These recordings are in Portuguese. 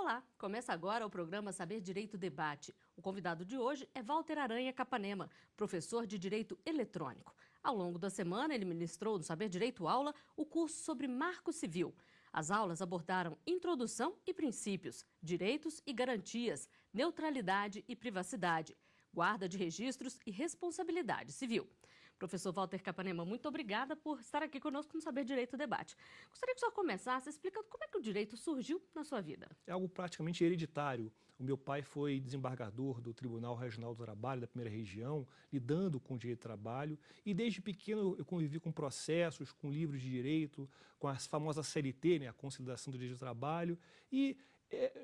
Olá, começa agora o programa Saber Direito Debate. O convidado de hoje é Walter Aranha Capanema, professor de Direito Eletrônico. Ao longo da semana, ele ministrou no Saber Direito Aula o curso sobre Marco Civil. As aulas abordaram introdução e princípios, direitos e garantias, neutralidade e privacidade, guarda de registros e responsabilidade civil. Professor Walter Capanema, muito obrigada por estar aqui conosco no Saber Direito Debate. Gostaria que o senhor começasse explicando como é que o direito surgiu na sua vida. É algo praticamente hereditário. O meu pai foi desembargador do Tribunal Regional do Trabalho da Primeira Região, lidando com o direito do trabalho, e desde pequeno eu convivi com processos, com livros de direito, com a famosa CLT, né, a Consolidação do Direito do Trabalho, e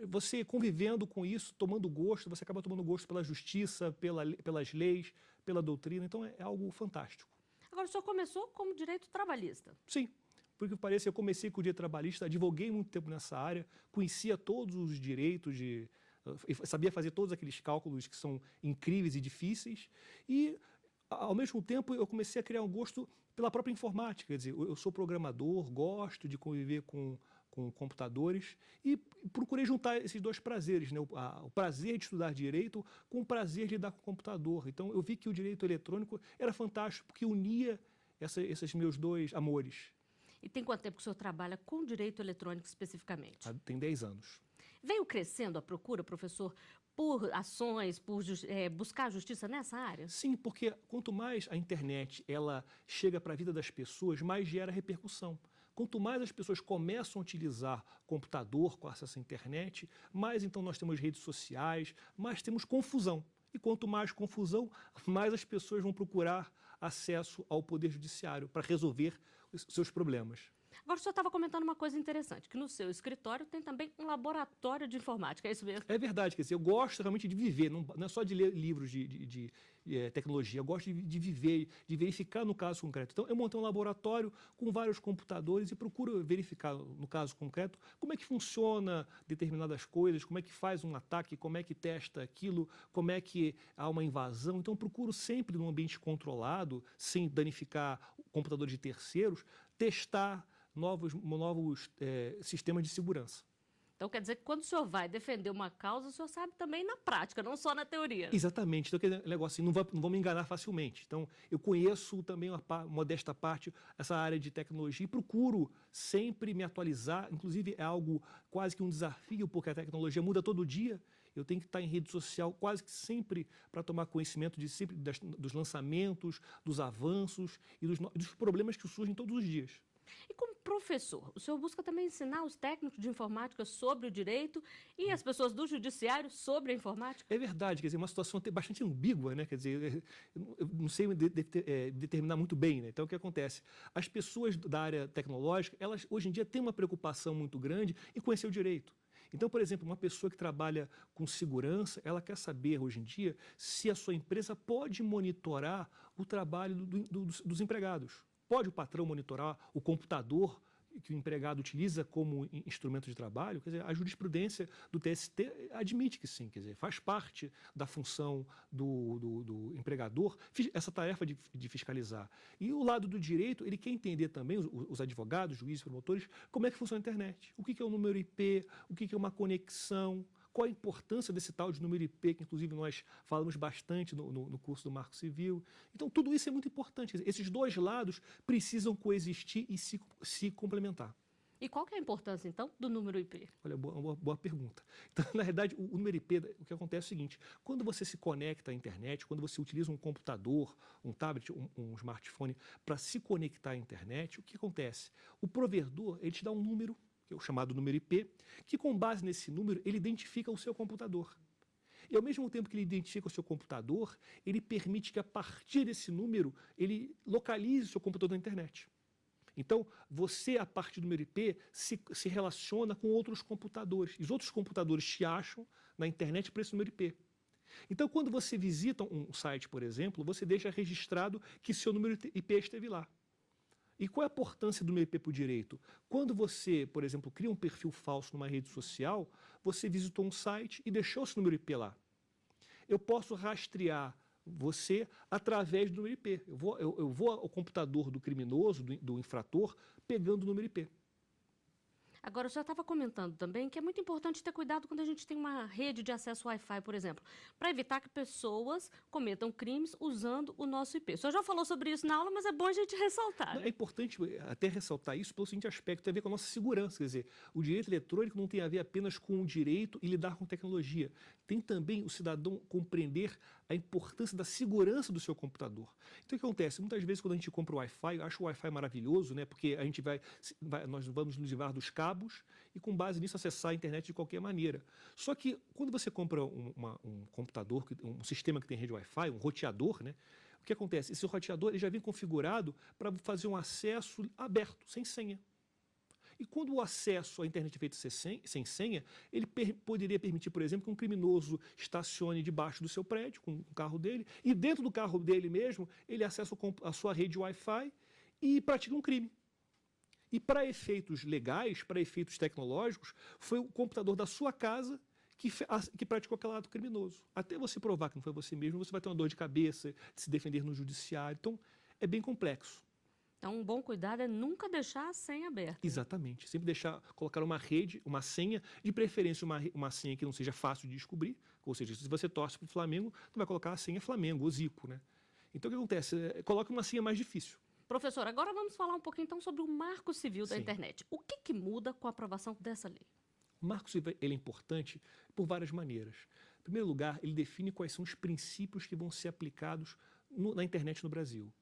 você convivendo com isso, tomando gosto, você acaba tomando gosto pela justiça, pelas leis, pela doutrina, então é algo fantástico. Agora, o senhor começou como direito trabalhista. Sim, porque parece, eu comecei com o direito trabalhista, advoguei muito tempo nessa área, conhecia todos os direitos, sabia fazer todos aqueles cálculos que são incríveis e difíceis, e ao mesmo tempo eu comecei a criar um gosto pela própria informática, quer dizer, eu sou programador, gosto de conviver com computadores e procurei juntar esses dois prazeres, né? O prazer de estudar direito com o prazer de lidar com o computador. Então eu vi que o direito eletrônico era fantástico porque unia esses meus dois amores. E tem quanto tempo que o senhor trabalha com direito eletrônico especificamente? Tem 10 anos. Veio crescendo a procura, professor, por ações, por buscar justiça nessa área? Sim, porque quanto mais a internet ela chega para a vida das pessoas, mais gera repercussão. Quanto mais as pessoas começam a utilizar computador com acesso à internet, mais então nós temos redes sociais, mais temos confusão. E quanto mais confusão, mais as pessoas vão procurar acesso ao Poder Judiciário para resolver os seus problemas. Agora, o senhor estava comentando uma coisa interessante, que no seu escritório tem também um laboratório de informática, é isso mesmo? É verdade, quer dizer, eu gosto realmente de viver, não é só de ler livros de tecnologia, eu gosto de viver, de verificar no caso concreto. Então, eu montei um laboratório com vários computadores e procuro verificar, no caso concreto, como é que funciona determinadas coisas, como é que faz um ataque, como é que testa aquilo, como é que há uma invasão. Então, eu procuro sempre, num ambiente controlado, sem danificar computadores de terceiros, testar novos sistemas de segurança. Então, quer dizer que quando o senhor vai defender uma causa, o senhor sabe também na prática, não só na teoria. Exatamente. Então, aquele negócio assim, não vão me enganar facilmente. Então, eu conheço também, modesta parte, essa área de tecnologia e procuro sempre me atualizar. Inclusive, é algo quase que um desafio, porque a tecnologia muda todo dia. Eu tenho que estar em rede social quase que sempre para tomar conhecimento dos lançamentos, dos avanços e dos problemas que surgem todos os dias. E como professor, o senhor busca também ensinar os técnicos de informática sobre o direito e as pessoas do judiciário sobre a informática? É verdade, quer dizer, uma situação bastante ambígua, né? Quer dizer, eu não sei determinar muito bem, né? Então, o que acontece? As pessoas da área tecnológica, elas hoje em dia têm uma preocupação muito grande em conhecer o direito. Então, por exemplo, uma pessoa que trabalha com segurança, ela quer saber hoje em dia se a sua empresa pode monitorar o trabalho dos empregados. Pode o patrão monitorar o computador que o empregado utiliza como instrumento de trabalho? Quer dizer, a jurisprudência do TST admite que sim, quer dizer, faz parte da função do empregador essa tarefa de fiscalizar. E o lado do direito, ele quer entender também, os advogados, juízes, promotores, como é que funciona a internet. O que é um número IP, o que é uma conexão, qual a importância desse tal de número IP, que inclusive nós falamos bastante no curso do Marco Civil. Então, tudo isso é muito importante. Esses dois lados precisam coexistir e se complementar. E qual que é a importância, então, do número IP? Olha, boa pergunta. Então, na verdade, o número IP, o que acontece é o seguinte, quando você se conecta à internet, quando você utiliza um computador, um tablet, um smartphone, para se conectar à internet, o que acontece? O provedor, ele te dá um número, que é o chamado número IP, que com base nesse número, ele identifica o seu computador. E ao mesmo tempo que ele identifica o seu computador, ele permite que a partir desse número, ele localize o seu computador na internet. Então, você, a partir do número IP, se relaciona com outros computadores. E os outros computadores te acham na internet para esse número IP. Então, quando você visita um site, por exemplo, você deixa registrado que seu número IP esteve lá. E qual é a importância do número IP para o direito? Quando você, por exemplo, cria um perfil falso numa rede social, você visitou um site e deixou esse número IP lá. Eu posso rastrear você através do número IP. Eu vou ao computador do criminoso, do infrator, pegando o número IP. Agora, eu já estava comentando também que é muito importante ter cuidado quando a gente tem uma rede de acesso Wi-Fi, por exemplo, para evitar que pessoas cometam crimes usando o nosso IP. O senhor já falou sobre isso na aula, mas é bom a gente ressaltar, É né? importante até ressaltar isso pelo seguinte aspecto, tem a ver com a nossa segurança, quer dizer, o direito eletrônico não tem a ver apenas com o direito e lidar com tecnologia, tem também o cidadão compreender a importância da segurança do seu computador. Então o que acontece? Muitas vezes quando a gente compra o Wi-Fi, eu acho o Wi-Fi maravilhoso, né? Porque a gente nós vamos nos livrar dos cabos e com base nisso acessar a internet de qualquer maneira. Só que quando você compra um computador, um sistema que tem rede Wi-Fi, um roteador, né? O que acontece? Esse roteador ele já vem configurado para fazer um acesso aberto, sem senha. E quando o acesso à internet é feito sem senha, ele poderia permitir, por exemplo, que um criminoso estacione debaixo do seu prédio, com o carro dele, e dentro do carro dele mesmo, ele acessa a sua rede Wi-Fi e pratica um crime. E para efeitos legais, para efeitos tecnológicos, foi o computador da sua casa que praticou aquele ato criminoso. Até você provar que não foi você mesmo, você vai ter uma dor de cabeça, de se defender no judiciário. Então, é bem complexo. Então, um bom cuidado é nunca deixar a senha aberta. Exatamente. Sempre colocar uma rede, uma senha, de preferência uma senha que não seja fácil de descobrir. Ou seja, se você torce para o Flamengo, você vai colocar a senha Flamengo, ou Zico, né? Então, o que acontece? Coloca uma senha mais difícil. Professor, agora vamos falar um pouquinho então sobre o Marco Civil da Sim. Internet. O que muda com a aprovação dessa lei? O Marco Civil ele é importante por várias maneiras. Em primeiro lugar, ele define quais são os princípios que vão ser aplicados na internet no Brasil.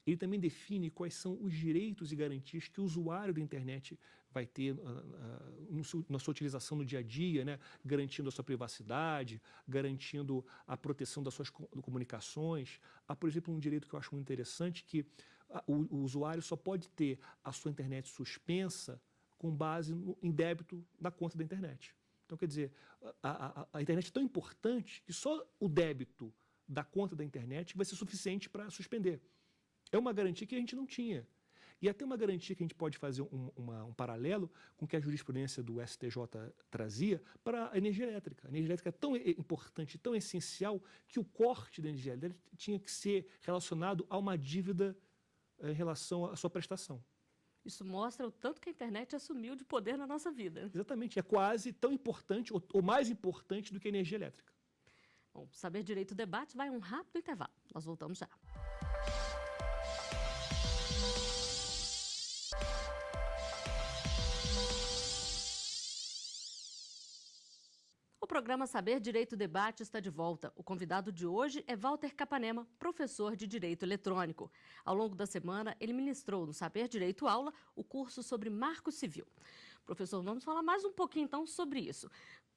Ele também define quais são os direitos e garantias que o usuário da internet vai ter na sua utilização no dia a dia, né? Garantindo a sua privacidade, garantindo a proteção das suas comunicações. Há, por exemplo, um direito que eu acho muito interessante, que o usuário só pode ter a sua internet suspensa com base em débito da conta da internet. Então, quer dizer, a internet é tão importante que só o débito da conta da internet vai ser suficiente para suspender. É uma garantia que a gente não tinha. E até uma garantia que a gente pode fazer um paralelo com o que a jurisprudência do STJ trazia para a energia elétrica. A energia elétrica é tão importante, tão essencial, que o corte da energia elétrica tinha que ser relacionado a uma dívida em relação à sua prestação. Isso mostra o tanto que a internet assumiu de poder na nossa vida. Exatamente. É quase tão importante, ou mais importante, do que a energia elétrica. Bom, Saber Direito Debate vai a um rápido intervalo. Nós voltamos já. O programa Saber Direito Debate está de volta. O convidado de hoje é Walter Capanema, professor de Direito Eletrônico. Ao longo da semana, ele ministrou no Saber Direito Aula o curso sobre Marco Civil. Professor, vamos falar mais um pouquinho então sobre isso.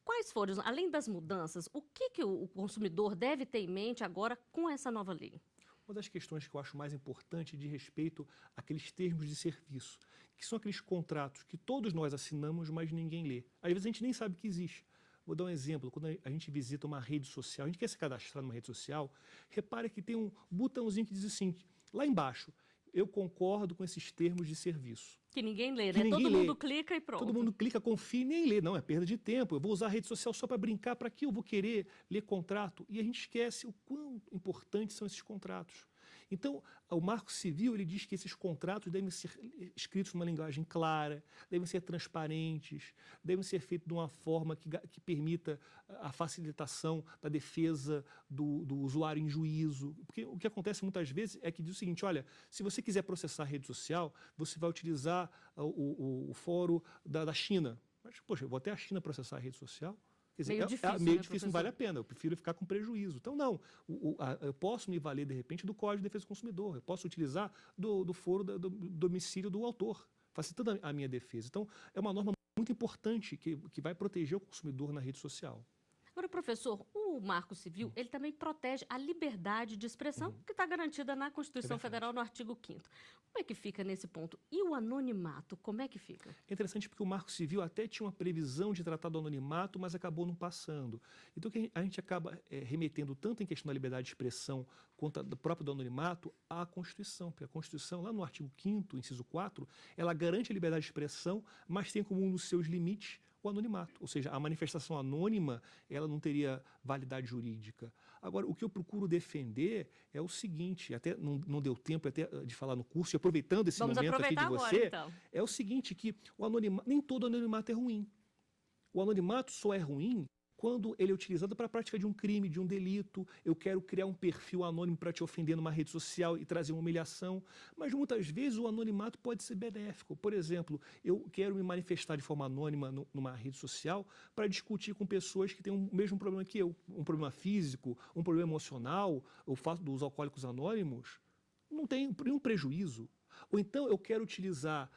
Quais foram, além das mudanças, o que o consumidor deve ter em mente agora com essa nova lei? Uma das questões que eu acho mais importante diz respeito àqueles termos de serviço, que são aqueles contratos que todos nós assinamos, mas ninguém lê. Às vezes a gente nem sabe que existe. Vou dar um exemplo, quando a gente visita uma rede social, a gente quer se cadastrar numa rede social, repare que tem um botãozinho que diz assim, lá embaixo, eu concordo com esses termos de serviço. Que ninguém lê, né? Todo mundo clica e pronto. Todo mundo clica, confia e nem lê. Não, é perda de tempo. Eu vou usar a rede social só para brincar, para que eu vou querer ler contrato? E a gente esquece o quão importantes são esses contratos. Então, o Marco Civil ele diz que esses contratos devem ser escritos numa linguagem clara, devem ser transparentes, devem ser feitos de uma forma que permita a facilitação da defesa do usuário em juízo. Porque o que acontece muitas vezes é que diz o seguinte, olha, se você quiser processar a rede social, você vai utilizar o fórum da China. Mas, poxa, eu vou até a China processar a rede social? Quer dizer, meio difícil, não vale a pena, eu prefiro ficar com prejuízo. Então, não, eu posso me valer, de repente, do Código de Defesa do Consumidor, eu posso utilizar do foro do domicílio do autor, facilitando a minha defesa. Então, é uma norma muito importante que vai proteger o consumidor na rede social. Agora, professor, o Marco Civil, ele também protege a liberdade de expressão que está garantida na Constituição Federal no artigo 5º. Como é que fica nesse ponto? E o anonimato, como é que fica? É interessante porque o Marco Civil até tinha uma previsão de tratar do anonimato, mas acabou não passando. Então, a gente acaba remetendo tanto em questão da liberdade de expressão quanto do próprio do anonimato à Constituição, porque a Constituição, lá no artigo 5º, inciso 4, ela garante a liberdade de expressão, mas tem como um dos seus limites o anonimato, ou seja, a manifestação anônima, ela não teria validade jurídica. Agora, o que eu procuro defender é o seguinte, até não deu tempo até de falar no curso, e aproveitando esse Vamos momento aqui de aproveitar você, agora, então. é o seguinte, que nem todo anonimato é ruim. O anonimato só é ruim quando ele é utilizado para a prática de um crime, de um delito. Eu quero criar um perfil anônimo para te ofender numa rede social e trazer uma humilhação. Mas muitas vezes o anonimato pode ser benéfico. Por exemplo, eu quero me manifestar de forma anônima numa rede social para discutir com pessoas que têm o mesmo problema que eu. Um problema físico, um problema emocional, o fato dos alcoólicos anônimos não tem nenhum prejuízo. Ou então eu quero utilizar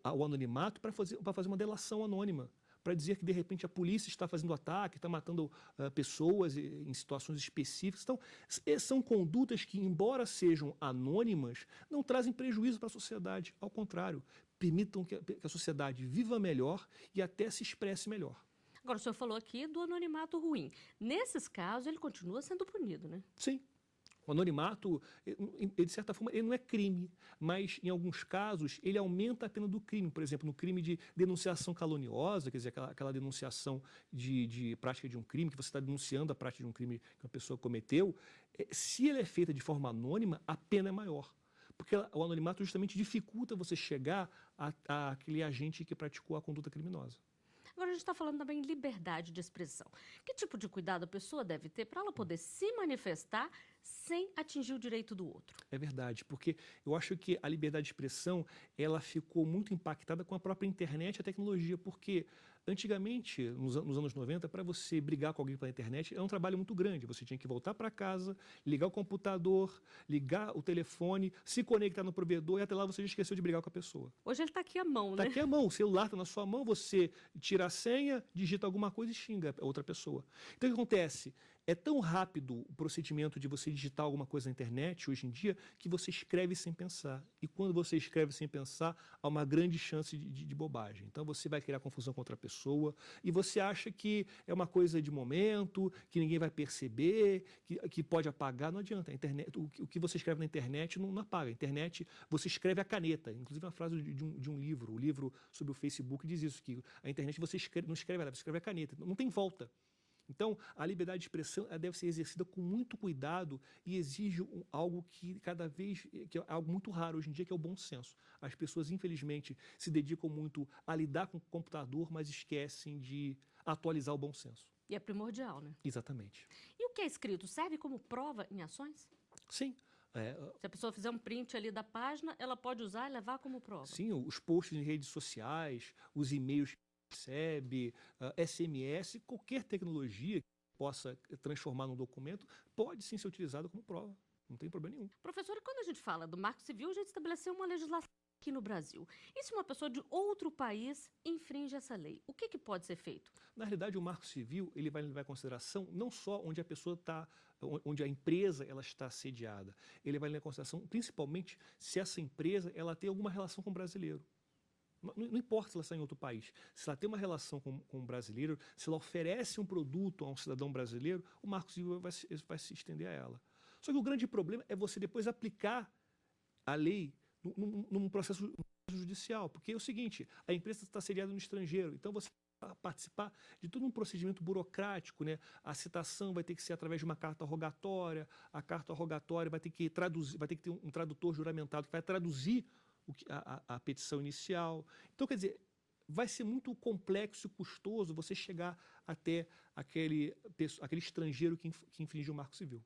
o anonimato para fazer uma delação anônima, para dizer que, de repente, a polícia está fazendo ataque, está matando pessoas em situações específicas. Então, são condutas que, embora sejam anônimas, não trazem prejuízo para a sociedade. Ao contrário, permitam que a sociedade viva melhor e até se expresse melhor. Agora, o senhor falou aqui do anonimato ruim. Nesses casos, ele continua sendo punido, né? Sim. O anonimato, de certa forma, ele não é crime, mas, em alguns casos, ele aumenta a pena do crime. Por exemplo, no crime de denunciação caluniosa, quer dizer, aquela denunciação de prática de um crime, que você está denunciando a prática de um crime que uma pessoa cometeu, se ele é feita de forma anônima, a pena é maior. Porque o anonimato justamente dificulta você chegar àquele agente que praticou a conduta criminosa. Agora a gente está falando também em liberdade de expressão. Que tipo de cuidado a pessoa deve ter para ela poder se manifestar sem atingir o direito do outro? É verdade, porque eu acho que a liberdade de expressão ela ficou muito impactada com a própria internet e a tecnologia, porque antigamente, nos anos 90, para você brigar com alguém pela internet é um trabalho muito grande. Você tinha que voltar para casa, ligar o computador, ligar o telefone, se conectar no provedor e até lá você já esqueceu de brigar com a pessoa. Hoje ele está aqui à mão, Está né? aqui à mão, o celular está na sua mão, você tira a senha, digita alguma coisa e xinga a outra pessoa. Então o que acontece? É tão rápido o procedimento de você digitar alguma coisa na internet hoje em dia que você escreve sem pensar. E quando você escreve sem pensar, há uma grande chance de bobagem. Então você vai criar confusão com outra pessoa e você acha que é uma coisa de momento, que ninguém vai perceber, que pode apagar. Não adianta. A internet, o que você escreve na internet não apaga. A internet, você escreve a caneta. Inclusive uma frase de um livro. O livro sobre o Facebook diz isso, que a internet você não escreve ela, você escreve a caneta. Não tem volta. Então, a liberdade de expressão deve ser exercida com muito cuidado e exige algo que que é algo muito raro hoje em dia, que é o bom senso. As pessoas, infelizmente, se dedicam muito a lidar com o computador, mas esquecem de atualizar o bom senso. E é primordial, né? Exatamente. E o que é escrito serve como prova em ações? Sim. Se a pessoa fizer um print ali da página, ela pode usar e levar como prova. Sim, os posts em redes sociais, os e-mails recebe, SMS, qualquer tecnologia que possa transformar num documento pode sim ser utilizada como prova. Não tem problema nenhum. Professor, e quando a gente fala do Marco Civil, a gente estabeleceu uma legislação aqui no Brasil. E se uma pessoa de outro país infringe essa lei, o que pode ser feito? Na realidade, o Marco Civil ele vai levar em consideração não só onde a pessoa está, onde a empresa ela está sediada. Ele vai levar em consideração principalmente se essa empresa ela tem alguma relação com o brasileiro. Não importa se ela está em outro país. Se ela tem uma relação com um brasileiro, se ela oferece um produto a um cidadão brasileiro, o Marco Civil vai se estender a ela. Só que o grande problema é você depois aplicar a lei num processo judicial. Porque é o seguinte, a empresa está sediada no estrangeiro, então você vai participar de todo um procedimento burocrático, né? A citação vai ter que ser através de uma carta rogatória, a carta rogatória vai ter que traduzir, vai ter que ter um tradutor juramentado que vai traduzir a petição inicial. Então, quer dizer, vai ser muito complexo e custoso você chegar até aquele estrangeiro que infringiu o Marco Civil.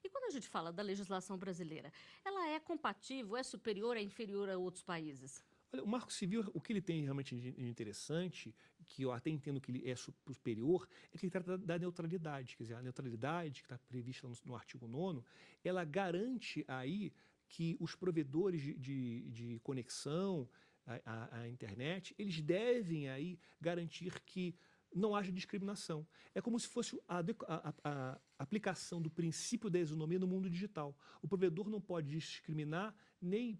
E quando a gente fala da legislação brasileira, ela é compatível, é superior, é inferior a outros países? Olha, o Marco Civil, o que ele tem realmente de interessante, que eu até entendo que ele é superior, é que ele trata da neutralidade. Quer dizer, a neutralidade que está prevista no artigo 9º, ela garante aí que os provedores de conexão à internet, eles devem aí garantir que não haja discriminação. É como se fosse a aplicação do princípio da isonomia no mundo digital. O provedor não pode discriminar nem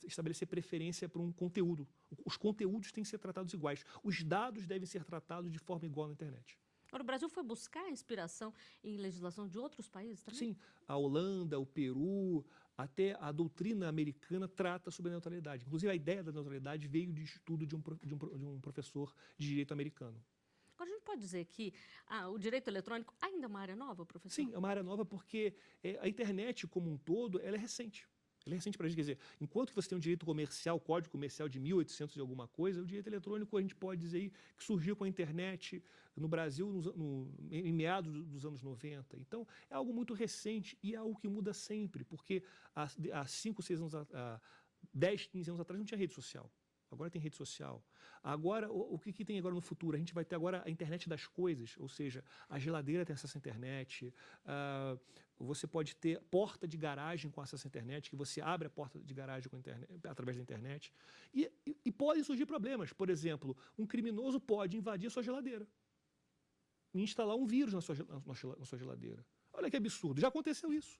estabelecer preferência para um conteúdo. Os conteúdos têm que ser tratados iguais. Os dados devem ser tratados de forma igual na internet. Agora, o Brasil foi buscar inspiração em legislação de outros países também? Sim, a Holanda, o Peru, até a doutrina americana trata sobre a neutralidade. Inclusive, a ideia da neutralidade veio de estudo de um professor de direito americano. Agora, a gente pode dizer que o direito eletrônico ainda é uma área nova, professor? Sim, é uma área nova porque a internet como um todo, ela é recente. Ela é recente para a gente, quer dizer, enquanto você tem um direito comercial, o Código Comercial de 1800 e alguma coisa, o direito eletrônico a gente pode dizer aí que surgiu com a internet no Brasil em meados dos anos 90. Então, é algo muito recente e é algo que muda sempre, porque há 5, 6 anos, 10, 15 anos atrás não tinha rede social. Agora tem rede social. Agora, o que tem agora no futuro? A gente vai ter agora a internet das coisas, ou seja, a geladeira tem acesso à internet, você pode ter porta de garagem com acesso à internet, que você abre a porta de garagem com a internet, através da internet. E podem surgir problemas. Por exemplo, um criminoso pode invadir a sua geladeira e instalar um vírus na sua geladeira. Olha que absurdo, já aconteceu isso.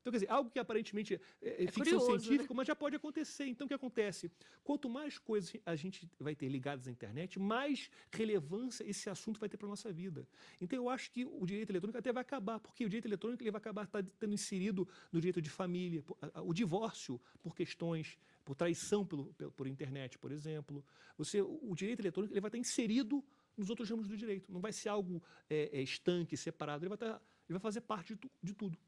Então, quer dizer, algo que aparentemente é ficção curioso, científica, né? mas já pode acontecer. Então, o que acontece? Quanto mais coisas a gente vai ter ligadas à internet, mais relevância esse assunto vai ter para a nossa vida. Então, eu acho que o direito eletrônico até vai acabar, porque o direito eletrônico ele vai acabar tendo inserido no direito de família, o divórcio por traição por internet, por exemplo. O direito eletrônico ele vai estar inserido nos outros ramos do direito. Não vai ser algo estanque, separado. Ele vai fazer parte de tudo.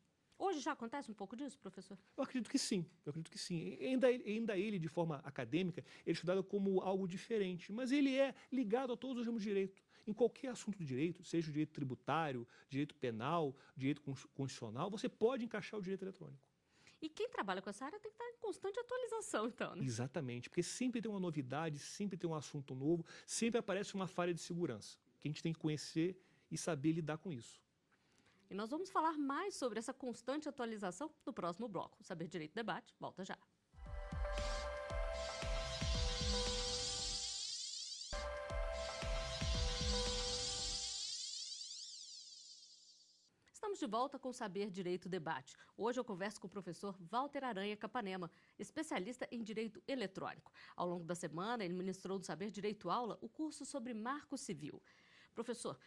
Hoje já acontece um pouco disso, professor? Eu acredito que sim, eu acredito que sim. Ainda ele, de forma acadêmica, ele é estudado como algo diferente, mas ele é ligado a todos os ramos de direito. Em qualquer assunto do direito, seja o direito tributário, direito penal, direito constitucional, você pode encaixar o direito eletrônico. E quem trabalha com essa área tem que estar em constante atualização, então, né? Exatamente, porque sempre tem uma novidade, sempre tem um assunto novo, sempre aparece uma falha de segurança, que a gente tem que conhecer e saber lidar com isso. E nós vamos falar mais sobre essa constante atualização no próximo bloco. O Saber Direito Debate volta já. Estamos de volta com o Saber Direito Debate. Hoje eu converso com o professor Walter Aranha Capanema, especialista em Direito Eletrônico. Ao longo da semana, ele ministrou no Saber Direito Aula o curso sobre Marco Civil. Professor,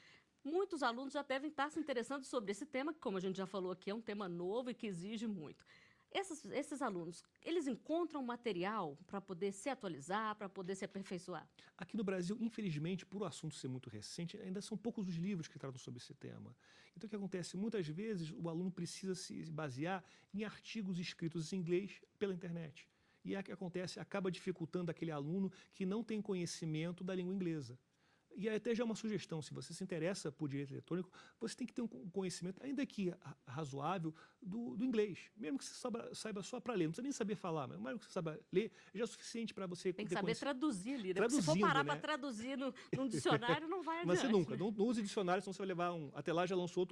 muitos alunos já devem estar se interessando sobre esse tema, que, como a gente já falou aqui, é um tema novo e que exige muito. Esses alunos, eles encontram material para poder se atualizar, para poder se aperfeiçoar? Aqui no Brasil, infelizmente, por o assunto ser muito recente, ainda são poucos os livros que tratam sobre esse tema. Então, o que acontece? Muitas vezes, o aluno precisa se basear em artigos escritos em inglês pela internet. E o que acontece? Acaba dificultando aquele aluno que não tem conhecimento da língua inglesa. E até já uma sugestão, se você se interessa por direito eletrônico, você tem que ter um conhecimento, ainda que razoável, do inglês. Mesmo que você saiba só para ler, não precisa nem saber falar, mas mesmo que você saiba ler, já é suficiente para você tem que saber traduzir ali, né? Traduzindo, se for parar né? para traduzir num dicionário, não vai adiante. Mas você nunca, né? não use dicionário, senão você vai levar até lá já lançou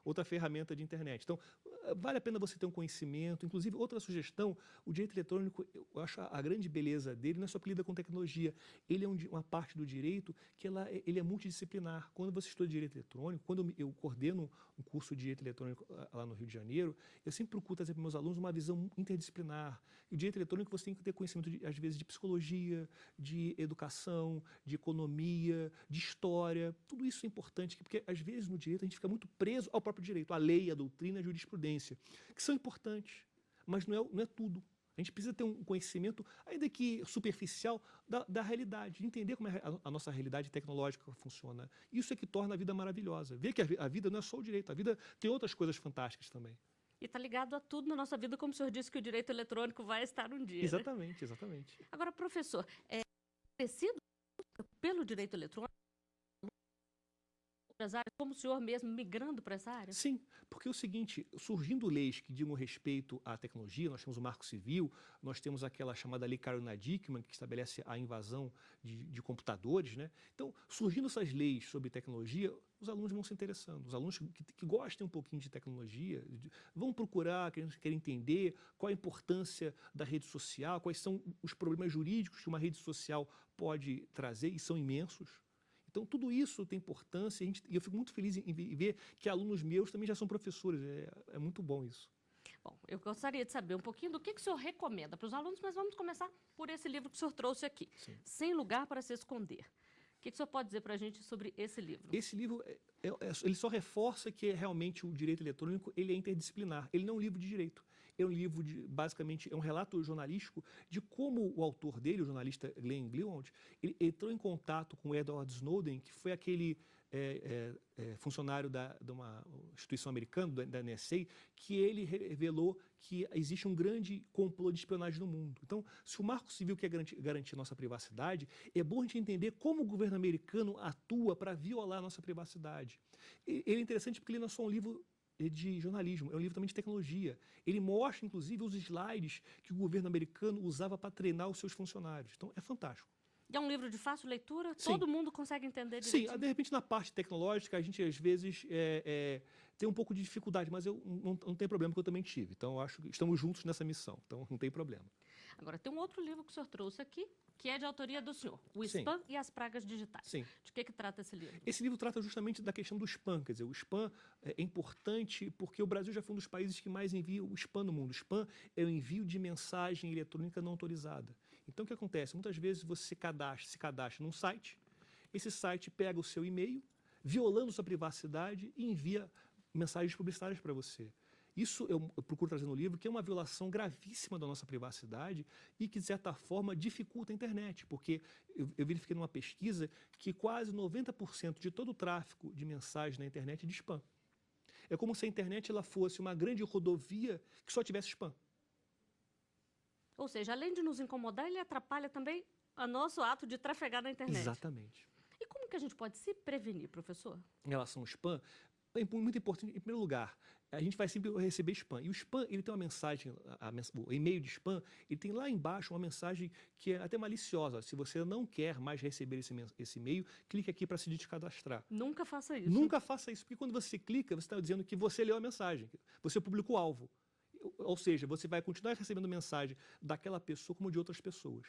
outra ferramenta de internet. Então, vale a pena você ter um conhecimento. Inclusive, outra sugestão, o direito eletrônico, eu acho a grande beleza dele não é só que lida com tecnologia. Ele é uma parte do direito que ele é multidisciplinar. Quando você estuda direito eletrônico, quando eu coordeno um curso de direito eletrônico lá no Rio de Janeiro, eu sempre procuro trazer para meus alunos uma visão interdisciplinar. E o direito eletrônico você tem que ter conhecimento, às vezes, de psicologia, de educação, de economia, de história. Tudo isso é importante, porque às vezes no direito a gente fica muito preso ao próprio direito, à lei, à doutrina, à jurisprudência, que são importantes, mas não é tudo. A gente precisa ter um conhecimento, ainda que superficial, da realidade, de entender como a nossa realidade tecnológica funciona. Isso é que torna a vida maravilhosa. Ver que a vida não é só o direito, a vida tem outras coisas fantásticas também. E está ligado a tudo na nossa vida, como o senhor disse que o direito eletrônico vai estar um dia. Exatamente, né? Exatamente. Agora, professor, conhecido pelo direito eletrônico, como o senhor mesmo migrando para essa área? Sim, porque é o seguinte, surgindo leis que digam respeito à tecnologia, nós temos o Marco Civil, nós temos aquela chamada Lei Carolina-Dickmann, que estabelece a invasão de computadores, né? Então, surgindo essas leis sobre tecnologia, os alunos vão se interessando. Os alunos que gostem um pouquinho de tecnologia vão procurar, querem entender qual a importância da rede social, quais são os problemas jurídicos que uma rede social pode trazer, e são imensos. Então, tudo isso tem importância e eu fico muito feliz em ver que alunos meus também já são professores. É muito bom isso. Bom, eu gostaria de saber um pouquinho do que o senhor recomenda para os alunos, mas vamos começar por esse livro que o senhor trouxe aqui. Sim. Sem Lugar para se Esconder. que o senhor pode dizer para a gente sobre esse livro? Esse livro, ele só reforça que realmente o direito eletrônico ele é interdisciplinar. Ele não é um livro de direito. É um livro, basicamente, é um relato jornalístico de como o autor dele, o jornalista Glenn Greenwald, ele entrou em contato com Edward Snowden, que foi aquele funcionário de uma instituição americana, da NSA, que ele revelou que existe um grande complô de espionagem no mundo. Então, se o Marco Civil quer garantir nossa privacidade, é bom a gente entender como o governo americano atua para violar a nossa privacidade. Ele é interessante porque ele não é só um livro de jornalismo, é um livro também de tecnologia. Ele mostra, inclusive, os slides que o governo americano usava para treinar os seus funcionários. Então, é fantástico. E é um livro de fácil leitura? Sim. Todo mundo consegue entender direitinho? Sim, de repente na parte tecnológica a gente às vezes tem um pouco de dificuldade, mas eu não tem problema, porque eu também tive. Então eu acho que estamos juntos nessa missão, então não tem problema. Agora, tem um outro livro que o senhor trouxe aqui, que é de autoria do senhor, O Sim. Spam e as Pragas Digitais. Sim. De que trata esse livro? Esse livro trata justamente da questão do spam, quer dizer, o spam é importante porque o Brasil já foi um dos países que mais envia o spam no mundo. O spam é o envio de mensagem eletrônica não autorizada. Então o que acontece? Muitas vezes você se cadastra num site, esse site pega o seu e-mail, violando sua privacidade e envia mensagens publicitárias para você. Isso eu procuro trazer no livro, que é uma violação gravíssima da nossa privacidade e que, de certa forma, dificulta a internet, porque eu verifiquei numa pesquisa que quase 90% de todo o tráfego de mensagens na internet é de spam. É como se a internet ela fosse uma grande rodovia que só tivesse spam. Ou seja, além de nos incomodar, ele atrapalha também o nosso ato de trafegar na internet. Exatamente. E como que a gente pode se prevenir, professor? Em relação ao spam, é muito importante, em primeiro lugar, a gente vai sempre receber spam. E o spam, ele tem uma mensagem, o e-mail de spam, ele tem lá embaixo uma mensagem que é até maliciosa. Se você não quer mais receber esse e-mail, clique aqui para se descadastrar. Nunca faça isso. Nunca faça isso, porque quando você clica, você está dizendo que você leu a mensagem, você publicou o alvo. Ou seja, você vai continuar recebendo mensagem daquela pessoa como de outras pessoas.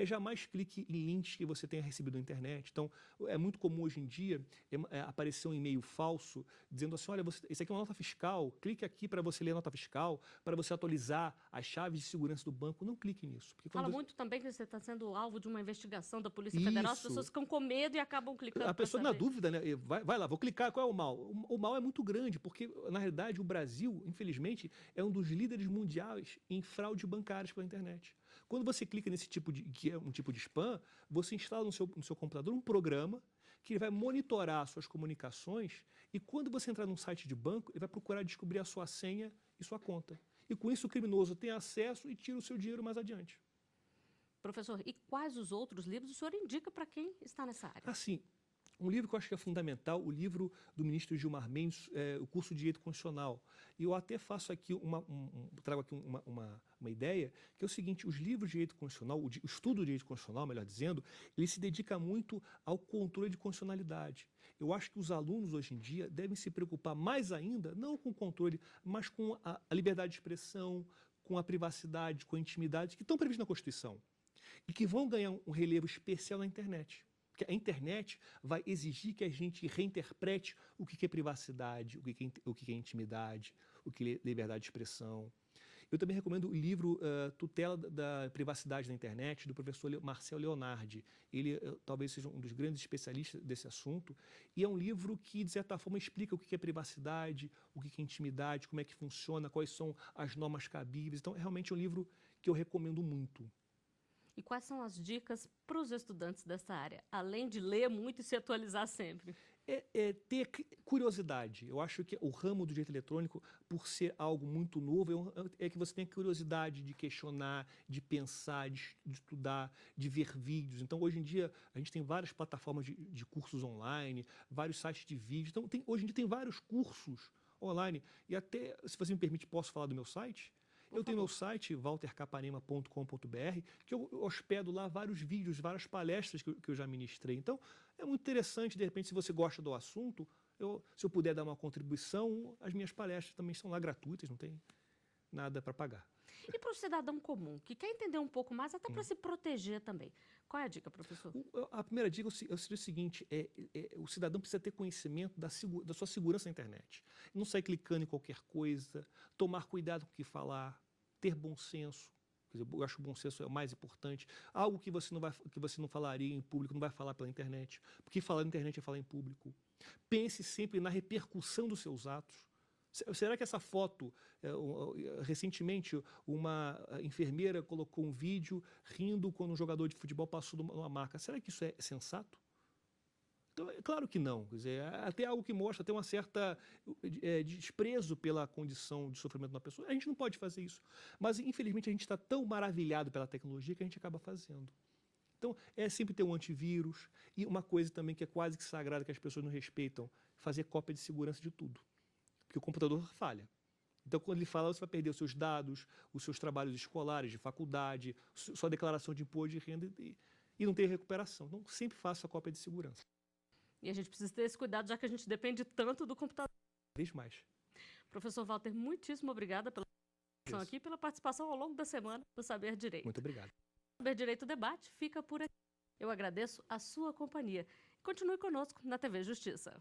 Jamais clique em links que você tenha recebido na internet. Então, é muito comum hoje em dia aparecer um e-mail falso dizendo assim, olha, isso aqui é uma nota fiscal, clique aqui para você ler a nota fiscal, para você atualizar as chaves de segurança do banco. Não clique nisso. Fala muito também que você está sendo alvo de uma investigação da Polícia Federal, as pessoas ficam com medo e acabam clicando. A pessoa na dúvida, né? Vai lá, vou clicar, qual é o mal? O mal é muito grande, porque, na realidade, o Brasil, infelizmente, é um dos líderes mundiais em fraude bancária pela internet. Quando você clica nesse tipo que é um tipo de spam, você instala no seu computador um programa que ele vai monitorar suas comunicações e quando você entrar num site de banco, ele vai procurar descobrir a sua senha e sua conta. E com isso o criminoso tem acesso e tira o seu dinheiro mais adiante. Professor, e quais os outros livros o senhor indica para quem está nessa área? Assim, um livro que eu acho que é fundamental, o livro do ministro Gilmar Mendes, o curso de Direito Constitucional. E eu até faço aqui trago aqui uma ideia, que é o seguinte, os livros de Direito Constitucional, o estudo de Direito Constitucional, melhor dizendo, ele se dedica muito ao controle de constitucionalidade. Eu acho que os alunos, hoje em dia, devem se preocupar mais ainda, não com o controle, mas com a liberdade de expressão, com a privacidade, com a intimidade, que estão previstos na Constituição e que vão ganhar um relevo especial na internet. Porque a internet vai exigir que a gente reinterprete o que é privacidade, o que é intimidade, o que é liberdade de expressão. Eu também recomendo o livro Tutela da Privacidade na Internet, do professor Marcel Leonardi. Ele talvez seja um dos grandes especialistas desse assunto. E é um livro que, de certa forma, explica o que é privacidade, o que é intimidade, como é que funciona, quais são as normas cabíveis. Então, é realmente um livro que eu recomendo muito. E quais são as dicas para os estudantes dessa área, além de ler muito e se atualizar sempre? Ter curiosidade. Eu acho que o ramo do direito eletrônico, por ser algo muito novo, é que você tem curiosidade de questionar, de pensar, de estudar, de ver vídeos. Então, hoje em dia, a gente tem várias plataformas de cursos online, vários sites de vídeos. Então, hoje em dia tem vários cursos online. E até, se você me permite, posso falar do meu site? Eu tenho meu site, waltercapanema.com.br, que eu hospedo lá vários vídeos, várias palestras que eu já ministrei. Então, é muito interessante, de repente, se você gosta do assunto, se eu puder dar uma contribuição, as minhas palestras também são lá gratuitas, não tem nada para pagar. E para o cidadão comum, que quer entender um pouco mais, até para se proteger também, qual é a dica, professor? A primeira dica seria o seguinte, o cidadão precisa ter conhecimento da sua segurança na internet. Não sair clicando em qualquer coisa, tomar cuidado com o que falar, ter bom senso. Quer dizer, eu acho que o bom senso é o mais importante. Algo que você não falaria em público, não vai falar pela internet. Porque falar na internet é falar em público. Pense sempre na repercussão dos seus atos. Será que essa foto, recentemente, uma enfermeira colocou um vídeo rindo quando um jogador de futebol passou numa marca? Será que isso é sensato? Então, é claro que não. Quer dizer, até algo que mostra até uma certa desprezo pela condição de sofrimento de uma pessoa. A gente não pode fazer isso. Mas, infelizmente, a gente está tão maravilhado pela tecnologia que a gente acaba fazendo. Então, é sempre ter um antivírus. E uma coisa também que é quase que sagrada, que as pessoas não respeitam, fazer cópia de segurança de tudo. Porque o computador falha. Então, quando ele fala, você vai perder os seus dados, os seus trabalhos escolares, de faculdade, sua declaração de imposto de renda e não ter recuperação. Então, sempre faça a cópia de segurança. E a gente precisa ter esse cuidado, já que a gente depende tanto do computador. Cada vez mais. Professor Walter, muitíssimo obrigada pela participação aqui, pela participação ao longo da semana do Saber Direito. Muito obrigado. O Saber Direito Debate fica por aqui. Eu agradeço a sua companhia. Continue conosco na TV Justiça.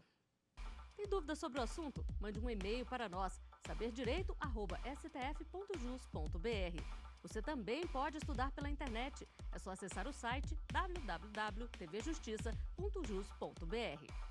Tem dúvidas sobre o assunto? Mande um e-mail para nós, saberdireito@stf.jus.br. Você também pode estudar pela internet. É só acessar o site www.tvjustiça.jus.br.